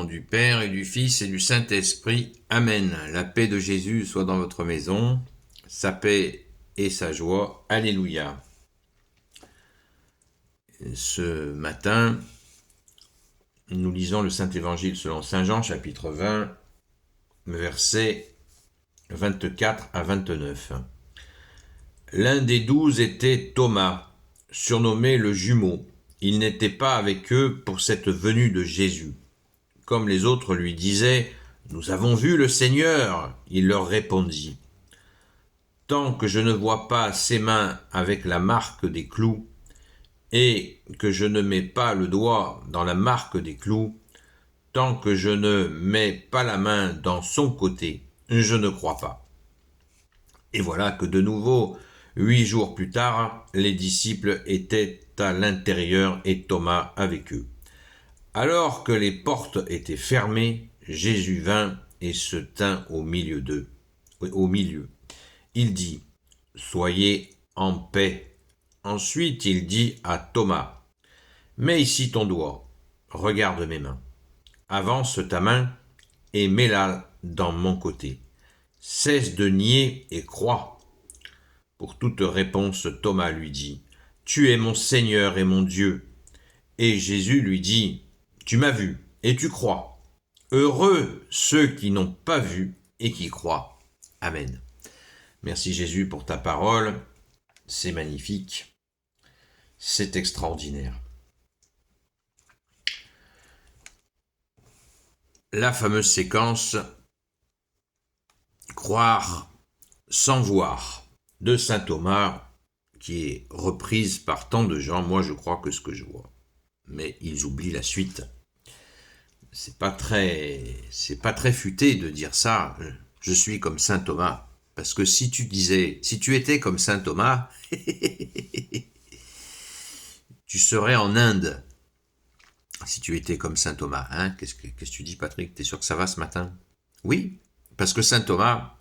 du Père et du Fils et du Saint-Esprit. Amen. La paix de Jésus soit dans votre maison, sa paix et sa joie. Alléluia. Ce matin, nous lisons le Saint-Évangile selon Saint Jean, chapitre 20, versets 24 à 29. L'un des 12 était Thomas, surnommé le jumeau. Il n'était pas avec eux pour cette venue de Jésus. Comme les autres lui disaient « Nous avons vu le Seigneur », il leur répondit « Tant que je ne vois pas ses mains avec la marque des clous, et que je ne mets pas le doigt dans la marque des clous, tant que je ne mets pas la main dans son côté, je ne crois pas. » Et voilà que de nouveau, 8 jours plus tard, les disciples étaient à l'intérieur et Thomas avec eux. Alors que les portes étaient fermées, Jésus vint et se tint au milieu d'eux. Il dit « Soyez en paix ». Ensuite, il dit à Thomas « Mets ici ton doigt, regarde mes mains. Avance ta main et mets-la dans mon côté. Cesse de nier et crois. » Pour toute réponse, Thomas lui dit « Tu es mon Seigneur et mon Dieu. » Et Jésus lui dit « Tu m'as vu et tu crois. Heureux ceux qui n'ont pas vu et qui croient. » Amen. Merci Jésus pour ta parole. C'est magnifique. C'est extraordinaire. La fameuse séquence « Croire sans voir » de saint Thomas, qui est reprise par tant de gens. Moi, je crois que ce que je vois. Mais ils oublient la suite. C'est pas très futé de dire ça. Je suis comme saint Thomas. Parce que si tu étais comme saint Thomas, tu serais en Inde. Si tu étais comme saint Thomas, hein? Qu'est-ce que tu dis, Patrick? T'es sûr que ça va ce matin? Oui, parce que saint Thomas,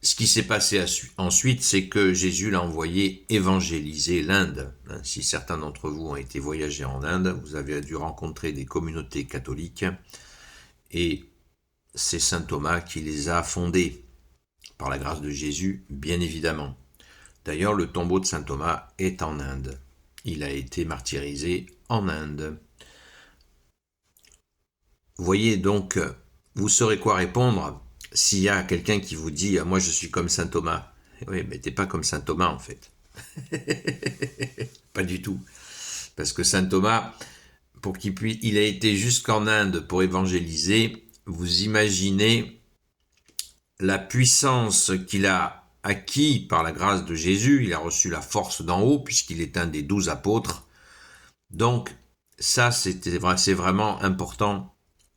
ce qui s'est passé ensuite, c'est que Jésus l'a envoyé évangéliser l'Inde. Si certains d'entre vous ont été voyager en Inde, vous avez dû rencontrer des communautés catholiques et c'est saint Thomas qui les a fondées, par la grâce de Jésus, bien évidemment. D'ailleurs, le tombeau de saint Thomas est en Inde. Il a été martyrisé en Inde. Vous voyez donc, vous saurez quoi répondre s'il y a quelqu'un qui vous dit « Moi, je suis comme saint Thomas ». Oui, mais t'es pas comme saint Thomas, en fait. Pas du tout. Parce que saint Thomas, il a été jusqu'en Inde pour évangéliser. Vous imaginez la puissance qu'il a acquis par la grâce de Jésus. Il a reçu la force d'en haut, puisqu'il est un des 12 apôtres. Donc, ça, c'est vraiment important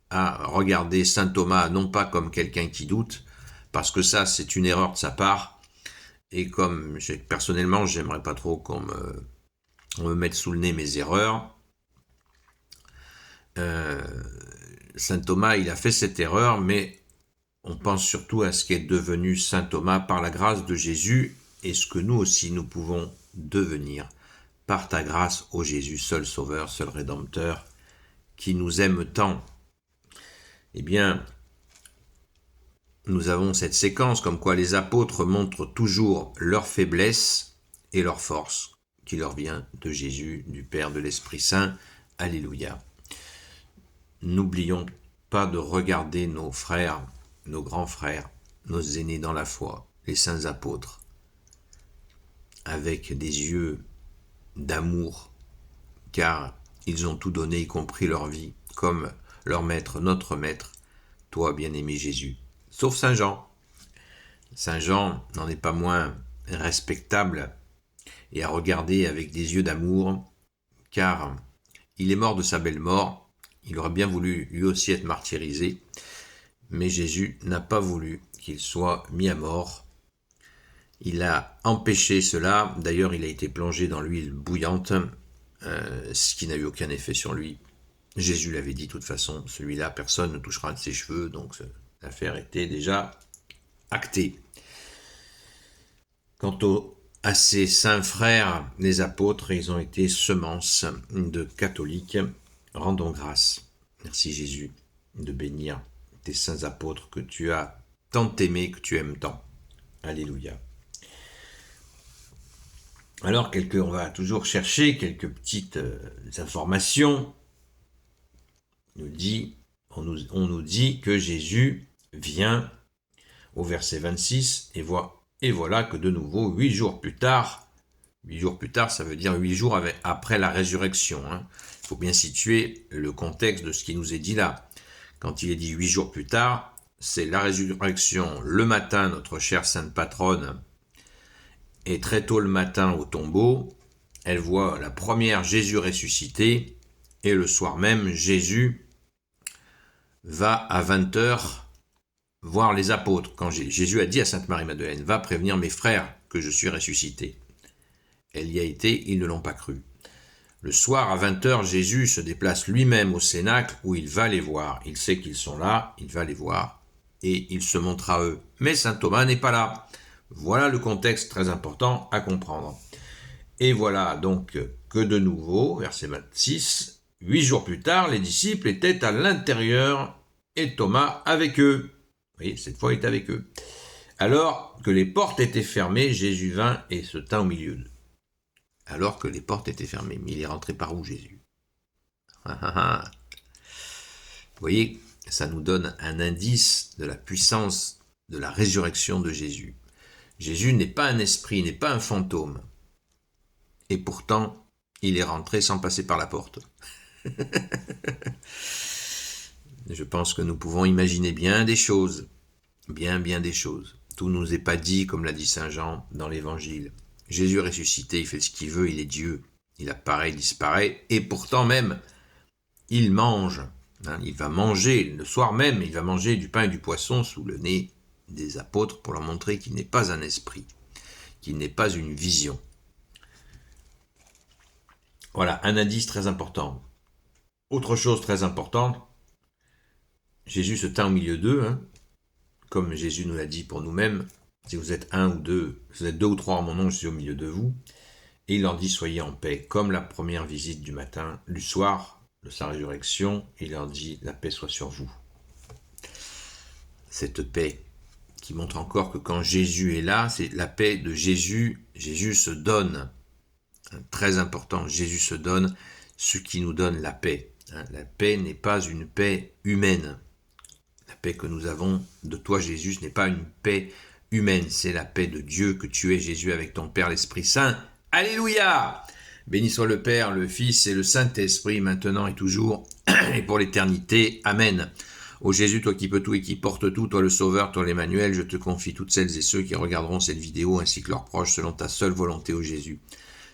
à regarder saint Thomas, non pas comme quelqu'un qui doute, parce que ça, c'est une erreur de sa part, et comme personnellement, j'aimerais pas trop qu'on me mette sous le nez mes erreurs. Saint Thomas, il a fait cette erreur, mais on pense surtout à ce qui est devenu saint Thomas par la grâce de Jésus, et ce que nous aussi, nous pouvons devenir par ta grâce, ô Jésus, seul Sauveur, seul Rédempteur, qui nous aime tant. Eh bien, nous avons cette séquence comme quoi les apôtres montrent toujours leur faiblesse et leur force qui leur vient de Jésus, du Père, de l'Esprit Saint. Alléluia. N'oublions pas de regarder nos frères, nos grands frères, nos aînés dans la foi, les saints apôtres, avec des yeux d'amour, car ils ont tout donné, y compris leur vie, comme leur maître, notre maître, toi, bien-aimé Jésus. Sauf Saint Jean. Saint Jean n'en est pas moins respectable et à regarder avec des yeux d'amour, car il est mort de sa belle mort. Il aurait bien voulu lui aussi être martyrisé, mais Jésus n'a pas voulu qu'il soit mis à mort. Il a empêché cela. D'ailleurs, il a été plongé dans l'huile bouillante, ce qui n'a eu aucun effet sur lui. Jésus l'avait dit de toute façon, celui-là, personne ne touchera de ses cheveux, donc l'affaire était déjà actée. Quant à ses saints frères, les apôtres, ils ont été semences de catholiques. Rendons grâce Merci Jésus de bénir tes saints apôtres que tu as tant aimés, que tu aimes tant. Alléluia. Alors, on va toujours chercher quelques petites informations. On nous dit que Jésus vient au verset 26 et voilà que de nouveau, 8 jours plus tard, ça veut dire 8 jours après la résurrection. Il faut bien situer le contexte de ce qui nous est dit là. Quand il est dit 8 jours plus tard, c'est la résurrection le matin, notre chère sainte patronne, et très tôt le matin au tombeau, elle voit la première Jésus ressuscité, et le soir même, Jésus va à 20h voir les apôtres. Quand Jésus a dit à Sainte Marie-Madeleine, va prévenir mes frères que je suis ressuscité. Elle y a été, ils ne l'ont pas cru. Le soir à 20h, Jésus se déplace lui-même au cénacle où il va les voir. Il sait qu'ils sont là, il va les voir, et il se montre à eux. Mais saint Thomas n'est pas là. Voilà le contexte très important à comprendre. Et voilà donc que de nouveau, verset 26, 8 jours plus tard, les disciples étaient à l'intérieur et Thomas avec eux. Vous voyez, cette fois il est avec eux. Alors que les portes étaient fermées, Jésus vint et se tint au milieu d'eux. Alors que les portes étaient fermées. Mais il est rentré par où, Jésus? Vous voyez, ça nous donne un indice de la puissance de la résurrection de Jésus. Jésus n'est pas un esprit, n'est pas un fantôme. Et pourtant, il est rentré sans passer par la porte. Je pense que nous pouvons imaginer bien des choses. Bien des choses. Tout nous est pas dit, comme l'a dit saint Jean dans l'évangile. Jésus est ressuscité, il fait ce qu'il veut, il est Dieu. Il apparaît, il disparaît, et pourtant même, il mange. Il va manger, le soir même, il va manger du pain et du poisson sous le nez des apôtres pour leur montrer qu'il n'est pas un esprit, qu'il n'est pas une vision. Voilà, un indice très important. Autre chose très importante, Jésus se tint au milieu d'eux, comme Jésus nous l'a dit pour nous-mêmes. Si vous êtes vous êtes deux ou trois en mon nom, je suis au milieu de vous. Et il leur dit, soyez en paix, comme la première visite du matin, du soir de sa résurrection, il leur dit, la paix soit sur vous. Cette paix qui montre encore que quand Jésus est là, c'est la paix de Jésus. Jésus se donne. Très important, Jésus se donne, ce qui nous donne la paix. La paix n'est pas une paix humaine. La paix que nous avons de toi, Jésus, ce n'est pas une paix humaine, c'est la paix de Dieu que tu es, Jésus, avec ton Père, l'Esprit Saint. Alléluia! Béni soit le Père, le Fils et le Saint-Esprit, maintenant et toujours, et pour l'éternité. Amen. Ô Jésus, toi qui peux tout et qui portes tout, toi le Sauveur, toi l'Emmanuel, je te confie toutes celles et ceux qui regarderont cette vidéo, ainsi que leurs proches, selon ta seule volonté, ô Jésus.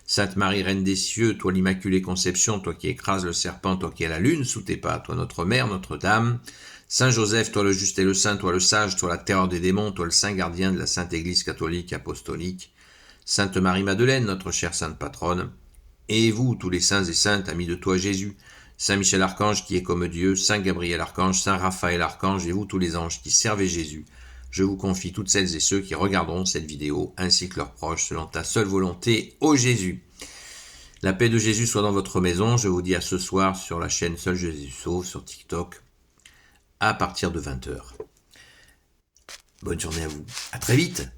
Sainte Marie, Reine des cieux, toi l'Immaculée Conception, toi qui écrases le serpent, toi qui as la lune sous tes pas, toi notre Mère, Notre-Dame. Saint Joseph, toi le juste et le saint, toi le sage, toi la terreur des démons, toi le saint gardien de la Sainte Église catholique apostolique. Sainte Marie-Madeleine, notre chère sainte patronne. Et vous, tous les saints et saintes, amis de toi Jésus. Saint Michel Archange qui est comme Dieu, Saint Gabriel Archange, Saint Raphaël Archange et vous tous les anges qui servez Jésus. Je vous confie toutes celles et ceux qui regarderont cette vidéo, ainsi que leurs proches, selon ta seule volonté, ô Jésus. La paix de Jésus soit dans votre maison. Je vous dis à ce soir sur la chaîne Seul Jésus Sauve, sur TikTok, à partir de 20h. Bonne journée à vous. À très vite.